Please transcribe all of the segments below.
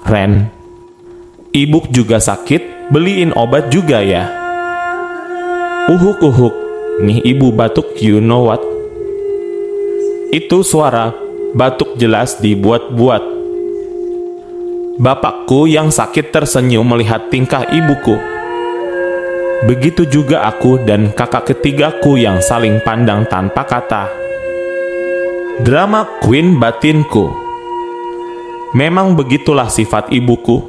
Ren. Ibu juga sakit, beliin obat juga ya. Uhuk, nih ibu batuk, you know what? Itu suara batuk jelas dibuat-buat. Bapakku yang sakit tersenyum melihat tingkah ibuku. Begitu juga aku dan kakak ketigaku yang saling pandang tanpa kata. Drama queen batinku. Memang begitulah sifat ibuku.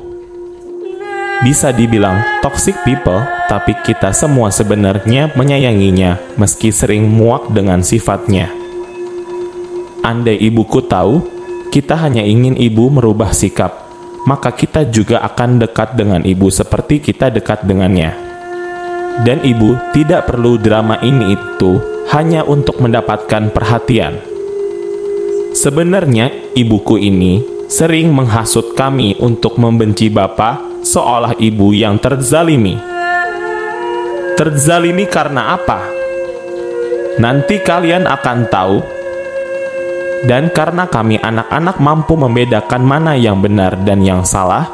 Bisa dibilang toxic people, tapi kita semua sebenarnya menyayanginya meski sering muak dengan sifatnya. Andai ibuku tahu, kita hanya ingin ibu merubah sikap, maka kita juga akan dekat dengan ibu seperti kita dekat dengannya. Dan ibu tidak perlu drama ini itu hanya untuk mendapatkan perhatian. Sebenarnya ibuku ini sering menghasut kami untuk membenci Bapak seolah ibu yang terzalimi. Terzalimi karena apa? Nanti kalian akan tahu. Dan karena kami anak-anak mampu membedakan mana yang benar dan yang salah,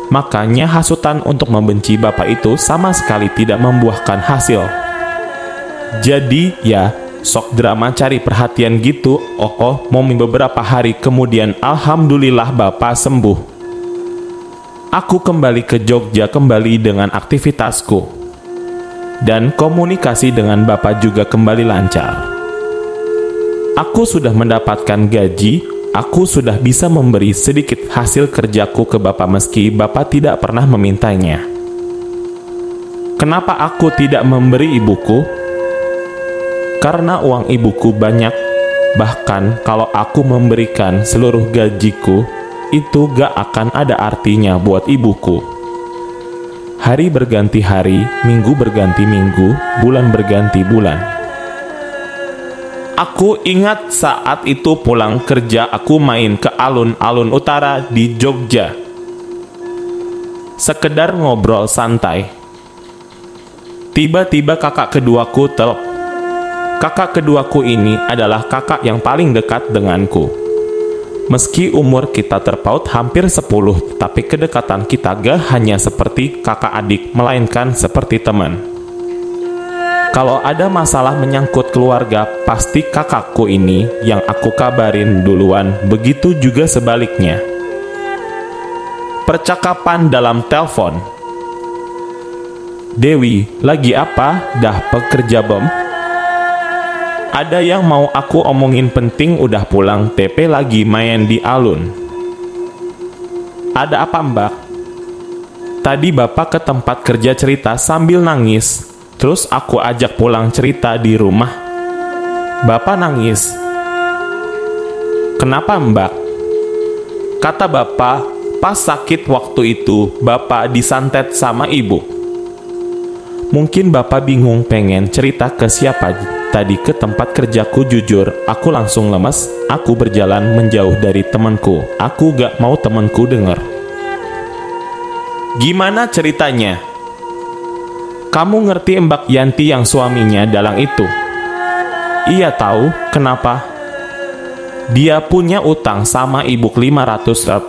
makanya hasutan untuk membenci Bapak itu sama sekali tidak membuahkan hasil. Jadi ya, sok drama cari perhatian gitu. Mau beberapa hari kemudian alhamdulillah Bapak sembuh. Aku kembali ke Jogja kembali dengan aktivitasku. Dan komunikasi dengan Bapak juga kembali lancar. Aku sudah mendapatkan gaji, aku sudah bisa memberi sedikit hasil kerjaku ke Bapak meski Bapak tidak pernah memintanya. Kenapa aku tidak memberi ibuku? Karena uang ibuku banyak, bahkan kalau aku memberikan seluruh gajiku, itu gak akan ada artinya buat ibuku. Hari berganti hari, minggu berganti minggu, bulan berganti bulan. Aku ingat saat itu pulang kerja aku main ke alun-alun utara di Jogja. Sekedar ngobrol santai. Tiba-tiba kakak keduaku Kakak keduaku ini adalah kakak yang paling dekat denganku. Meski umur kita terpaut hampir 10, tapi kedekatan kita gak hanya seperti kakak adik, melainkan seperti teman. Kalau ada masalah menyangkut keluarga, pasti kakakku ini yang aku kabarin duluan, begitu juga sebaliknya. Percakapan dalam telepon. Dewi, lagi apa? Dah pekerja bom? Ada yang mau aku omongin penting udah pulang, TP lagi main di alun. Ada apa mbak? Tadi Bapak ke tempat kerja cerita sambil nangis. Terus aku ajak pulang cerita di rumah. Bapak nangis. Kenapa mbak? Kata Bapak, pas sakit waktu itu, Bapak disantet sama ibu. Mungkin Bapak bingung pengen cerita ke siapa. Tadi ke tempat kerjaku jujur, aku langsung lemes. Aku berjalan menjauh dari temanku. Aku gak mau temanku denger. Gimana ceritanya? Kamu ngerti Mbak Yanti yang suaminya dalang itu? Iya tahu, kenapa? Dia punya utang sama ibu 500 Rp.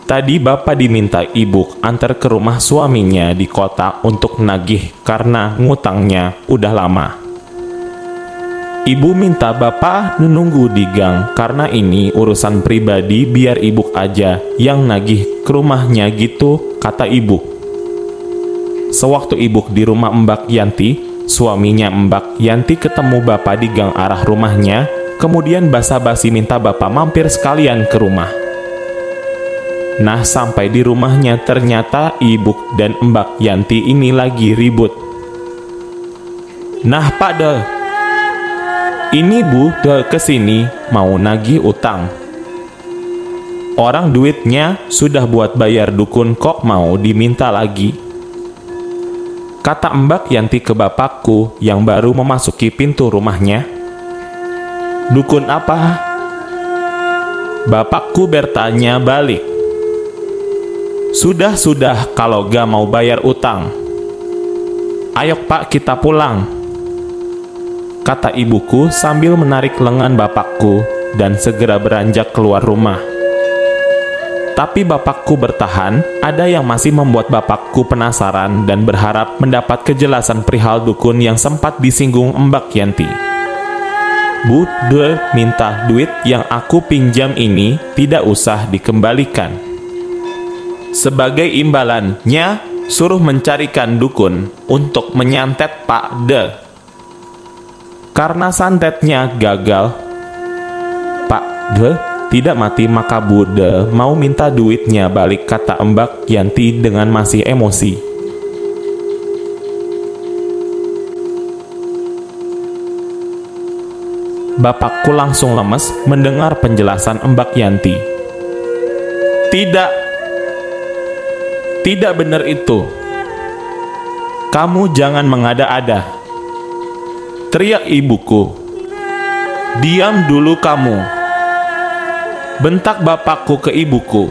Tadi Bapak diminta ibu antar ke rumah suaminya di kota untuk nagih karena ngutangnya udah lama. Ibu minta Bapak menunggu di gang karena ini urusan pribadi, biar ibu aja yang nagih ke rumahnya gitu, kata ibu. Sewaktu ibu di rumah Mbak Yanti, suaminya Mbak Yanti ketemu Bapak di gang arah rumahnya, kemudian basa-basi minta Bapak mampir sekalian ke rumah. Nah, sampai di rumahnya ternyata ibu dan Mbak Yanti ini lagi ribut. Nah, Pak De, ini Bu De kesini mau nagih utang. Orang duitnya sudah buat bayar dukun kok mau diminta lagi. Kata Mbak Yanti ke bapakku yang baru memasuki pintu rumahnya. Dukun apa? Bapakku bertanya balik. Sudah kalau gak mau bayar utang. Ayo Pak kita pulang. Kata ibuku sambil menarik lengan bapakku dan segera beranjak keluar rumah. Tapi bapakku bertahan. Ada yang masih membuat bapakku penasaran dan berharap mendapat kejelasan perihal dukun yang sempat disinggung Mbak Yanti. Bude minta duit yang aku pinjam ini tidak usah dikembalikan. Sebagai imbalannya, suruh mencarikan dukun untuk menyantet Pak De. Karena santetnya gagal, Pak De tidak mati, maka Bude mau minta duitnya balik, kata Mbak Yanti dengan masih emosi. Bapakku langsung lemes mendengar penjelasan Mbak Yanti. Tidak benar itu. Kamu jangan mengada-ada, teriak ibuku. Diam dulu kamu, bentak bapakku ke ibuku.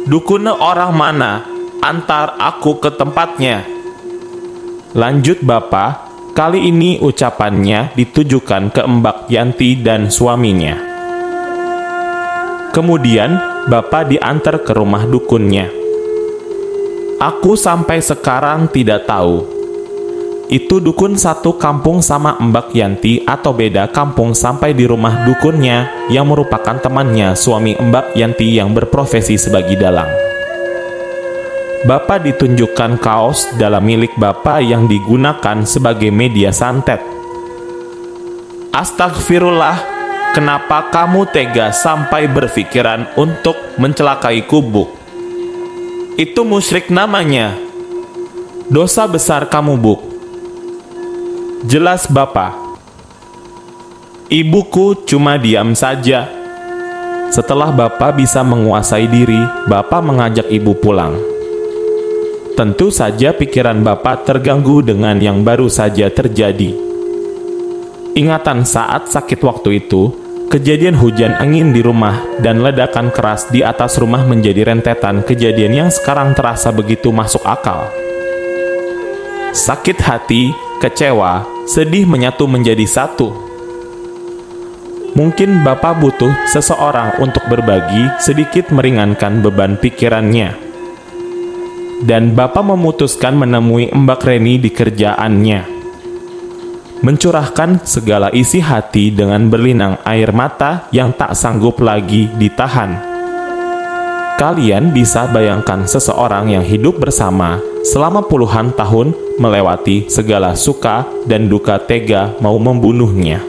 Dukune orang mana? Antar aku ke tempatnya. Lanjut bapak. Kali ini ucapannya ditujukan ke Mbak Yanti dan suaminya. Kemudian bapak diantar ke rumah dukunnya. Aku sampai sekarang tidak tahu itu dukun satu kampung sama Mbak Yanti atau beda kampung sampai di rumah dukunnya yang merupakan temannya suami Mbak Yanti yang berprofesi sebagai dalang. Bapak ditunjukkan kaos dalam milik bapak yang digunakan sebagai media santet. Astagfirullah, kenapa kamu tega sampai berpikiran untuk mencelakaiku, Bu? Itu musyrik namanya. Dosa besar kamu, Bu. Jelas bapak. Ibuku cuma diam saja. Setelah bapak bisa menguasai diri, bapak mengajak ibu pulang. Tentu saja pikiran bapak terganggu dengan yang baru saja terjadi. Ingatan saat sakit waktu itu, kejadian hujan angin di rumah dan ledakan keras di atas rumah menjadi rentetan kejadian yang sekarang terasa begitu masuk akal. Sakit hati, kecewa, sedih menyatu menjadi satu. Mungkin bapak butuh seseorang untuk berbagi, sedikit meringankan beban pikirannya. Dan bapak memutuskan menemui Mbak Reni di kerjaannya. Mencurahkan segala isi hati dengan berlinang air mata yang tak sanggup lagi ditahan. Kalian bisa bayangkan seseorang yang hidup bersama selama puluhan tahun melewati segala suka dan duka tega mau membunuhnya.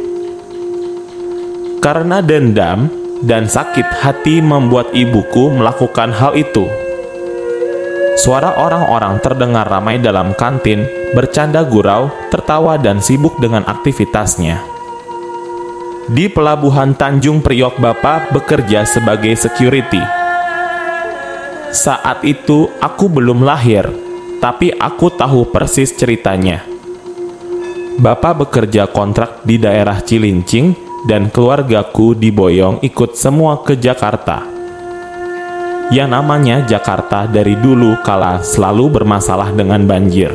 Karena dendam dan sakit hati membuat ibuku melakukan hal itu. Suara orang-orang terdengar ramai dalam kantin, bercanda gurau, tertawa dan sibuk dengan aktivitasnya. Di pelabuhan Tanjung Priok bapak bekerja sebagai security. Saat itu aku belum lahir, tapi aku tahu persis ceritanya. Bapak bekerja kontrak di daerah Cilincing dan keluargaku diboyong ikut semua ke Jakarta. Yang namanya Jakarta dari dulu kala selalu bermasalah dengan banjir.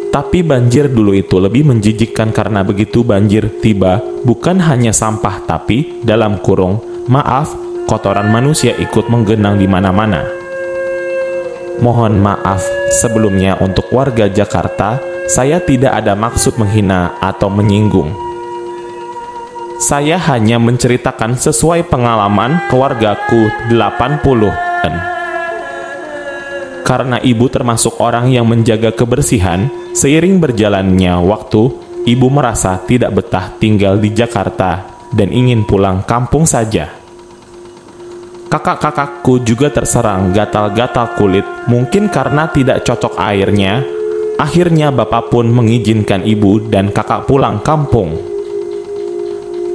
Tapi banjir dulu itu lebih menjijikkan karena begitu banjir tiba, bukan hanya sampah tapi, dalam kurung, maaf, kotoran manusia ikut menggenang di mana-mana. Mohon maaf sebelumnya untuk warga Jakarta, saya tidak ada maksud menghina atau menyinggung. Saya hanya menceritakan sesuai pengalaman keluargaku 80-an. Karena ibu termasuk orang yang menjaga kebersihan, seiring berjalannya waktu, ibu merasa tidak betah tinggal di Jakarta dan ingin pulang kampung saja. Kakak-kakakku juga terserang gatal-gatal kulit, mungkin karena tidak cocok airnya. Akhirnya bapak pun mengizinkan ibu dan kakak pulang kampung.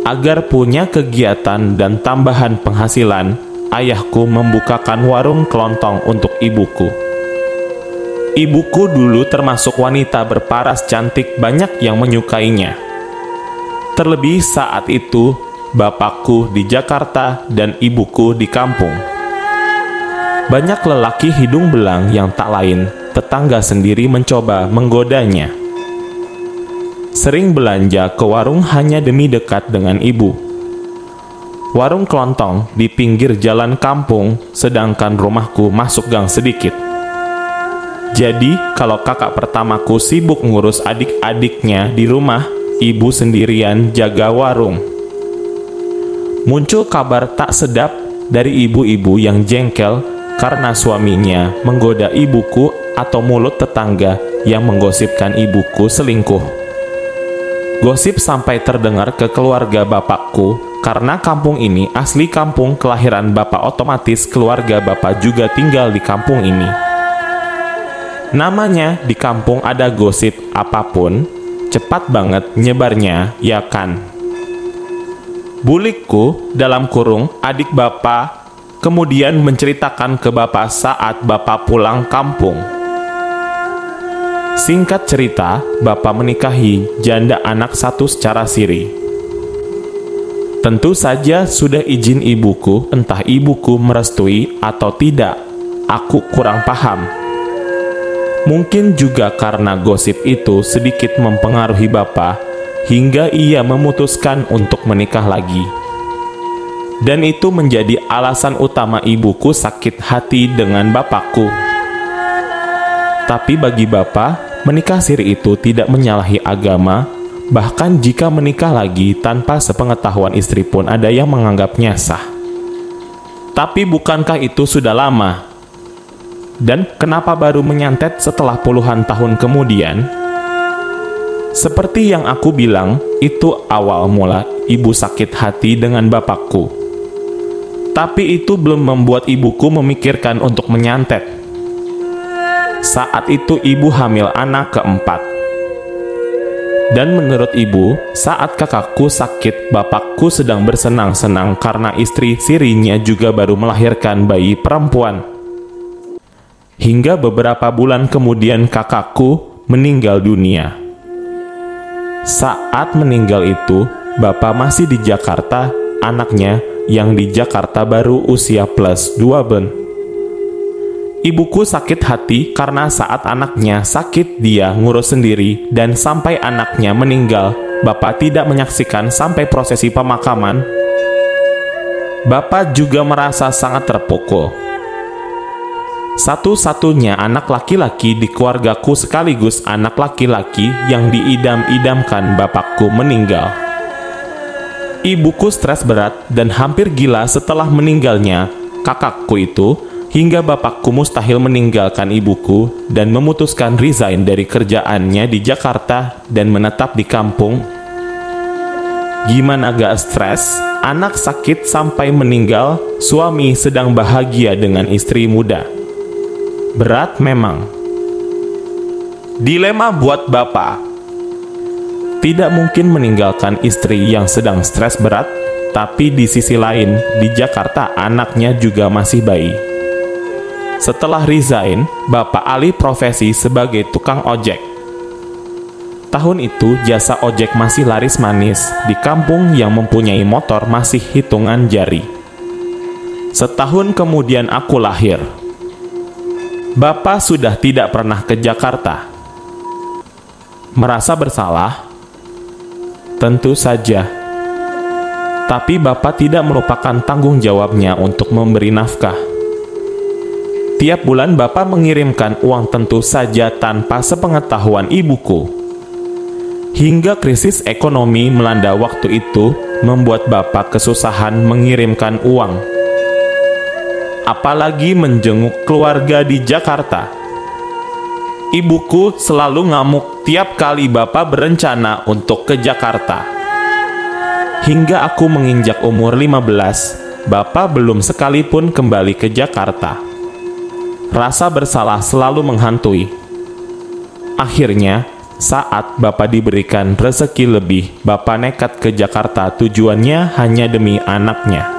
Agar punya kegiatan dan tambahan penghasilan, ayahku membukakan warung kelontong untuk ibuku. Ibuku dulu termasuk wanita berparas cantik, banyak yang menyukainya. Terlebih saat itu, bapakku di Jakarta dan ibuku di kampung. Banyak lelaki hidung belang yang tak lain, tetangga sendiri mencoba menggodanya. Sering belanja ke warung hanya demi dekat dengan ibu. warung kelontong di pinggir jalan kampung, sedangkan rumahku masuk gang sedikit. Jadi, kalau kakak pertamaku sibuk ngurus adik-adiknya di rumah, ibu sendirian jaga warung. Muncul kabar tak sedap dari ibu-ibu yang jengkel karena suaminya menggoda ibuku atau mulut tetangga yang menggosipkan ibuku selingkuh. Gosip sampai terdengar ke keluarga bapakku, karena kampung ini asli kampung kelahiran bapak, otomatis keluarga bapak juga tinggal di kampung ini. Namanya di kampung ada gosip apapun, cepat banget nyebarnya, ya kan? Bulikku, dalam kurung adik bapak, kemudian menceritakan ke bapak saat bapak pulang kampung. Singkat cerita, bapak menikahi janda anak satu secara siri. Tentu saja sudah izin ibuku, entah ibuku merestui atau tidak, aku kurang paham. Mungkin juga karena gosip itu sedikit mempengaruhi bapak, hingga ia memutuskan untuk menikah lagi. Dan itu menjadi alasan utama ibuku sakit hati dengan bapakku. Tapi bagi bapak, menikah siri itu tidak menyalahi agama, bahkan jika menikah lagi tanpa sepengetahuan istri pun ada yang menganggapnya sah. Tapi bukankah itu sudah lama? Dan kenapa baru menyantet setelah puluhan tahun kemudian? Seperti yang aku bilang, itu awal mula ibu sakit hati dengan bapakku. Tapi itu belum membuat ibuku memikirkan untuk menyantet. Saat itu ibu hamil anak keempat. Dan menurut ibu, saat kakakku sakit, bapakku sedang bersenang-senang karena istri sirinya juga baru melahirkan bayi perempuan. Hingga beberapa bulan kemudian kakakku meninggal dunia. Saat meninggal itu, bapak masih di Jakarta, anaknya yang di Jakarta baru usia plus 2 bulan. Ibuku sakit hati karena saat anaknya sakit dia ngurus sendiri, dan sampai anaknya meninggal, bapak tidak menyaksikan sampai prosesi pemakaman. Bapak juga merasa sangat terpukul. Satu-satunya anak laki-laki di keluargaku sekaligus anak laki-laki yang diidam-idamkan bapakku meninggal. Ibuku stres berat dan hampir gila setelah meninggalnya kakakku itu, hingga bapakku mustahil meninggalkan ibuku dan memutuskan resign dari kerjaannya di Jakarta dan menetap di kampung. Gimana gak stres? Anak sakit sampai meninggal, suami sedang bahagia dengan istri muda. Berat memang. Dilema buat bapak. Tidak mungkin meninggalkan istri yang sedang stres berat, tapi di sisi lain, di Jakarta anaknya juga masih bayi. Setelah resign, bapak alih profesi sebagai tukang ojek. Tahun itu jasa ojek masih laris manis, di kampung yang mempunyai motor masih hitungan jari. Setahun kemudian aku lahir. Bapak sudah tidak pernah ke Jakarta. Merasa bersalah? Tentu saja. Tapi bapak tidak melupakan tanggung jawabnya untuk memberi nafkah. Tiap bulan bapak mengirimkan uang tentu saja tanpa sepengetahuan ibuku. Hingga krisis ekonomi melanda waktu itu, membuat bapak kesusahan mengirimkan uang. Apalagi menjenguk keluarga di Jakarta. Ibuku selalu ngamuk tiap kali bapak berencana untuk ke Jakarta. Hingga aku menginjak umur 15, bapak belum sekalipun kembali ke Jakarta. Rasa bersalah selalu menghantui. Akhirnya, saat bapak diberikan rezeki lebih, bapak nekat ke Jakarta, tujuannya hanya demi anaknya.